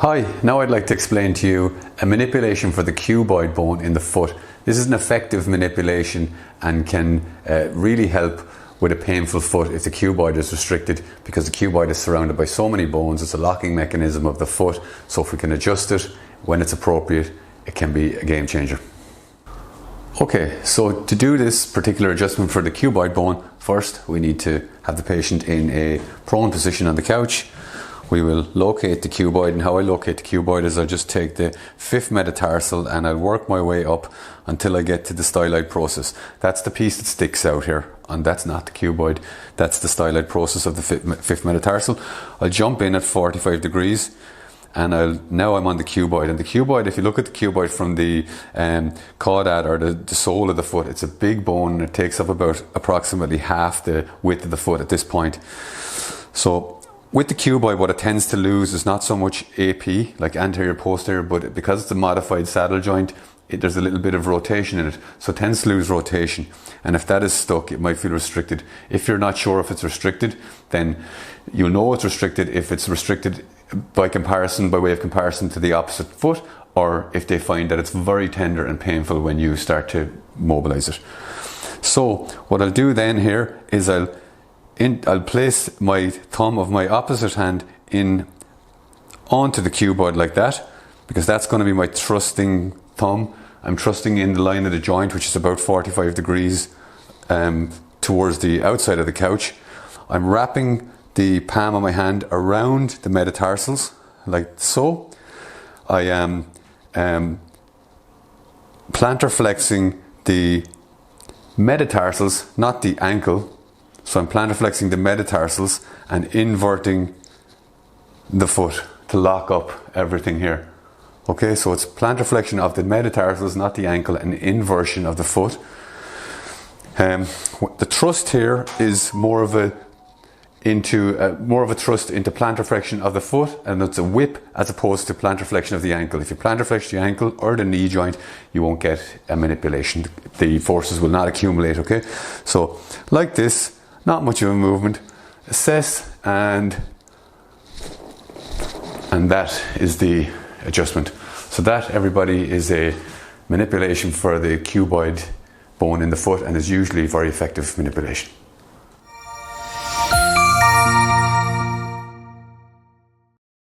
Hi, now I'd like to explain to you a manipulation for the cuboid bone in the foot. This is an effective manipulation and can really help with a painful foot if the cuboid is restricted, because the cuboid is surrounded by so many bones. It's a locking mechanism of the foot, so if we can adjust it when it's appropriate, it can be a game changer. Okay, so to do this particular adjustment for the cuboid bone, first we need to have the patient in a prone position on the couch. We will locate the cuboid, and how I locate the cuboid is I just take the fifth metatarsal and I'll work my way up until I get to the styloid process. That's the piece that sticks out here, and that's not the cuboid, that's the styloid process of the fifth metatarsal. I'll jump in at 45 degrees and now I'm on the cuboid. And the cuboid, if you look at the cuboid from the caudad, or the sole of the foot, it's a big bone and it takes up about approximately half the width of the foot at this point. So with the cuboid, what it tends to lose is not so much AP, like anterior posterior, but because it's a modified saddle joint, there's a little bit of rotation in it, so it tends to lose rotation. And if that is stuck, it might feel restricted. If you're not sure if it's restricted, then you'll know it's restricted if it's restricted by way of comparison to the opposite foot, or if they find that it's very tender and painful when you start to mobilize it. So what I'll do then here is I'll place my thumb of my opposite hand in onto the cuboid like that, because that's going to be my thrusting thumb. I'm thrusting in the line of the joint, which is about 45 degrees towards the outside of the couch. I'm wrapping the palm of my hand around the metatarsals like so. I am plantar flexing the metatarsals, not the ankle. So I'm plantar flexing the metatarsals and inverting the foot to lock up everything here. Okay, so it's plantar flexion of the metatarsals, not the ankle, and inversion of the foot. The thrust here is more of a thrust into plantar flexion of the foot, and it's a whip as opposed to plantar flexion of the ankle. If you plantar flex the ankle or the knee joint, you won't get a manipulation. The forces will not accumulate. Okay, so like this. Not much of a movement. Assess, and that is the adjustment. So that, everybody, is a manipulation for the cuboid bone in the foot, and is usually very effective manipulation.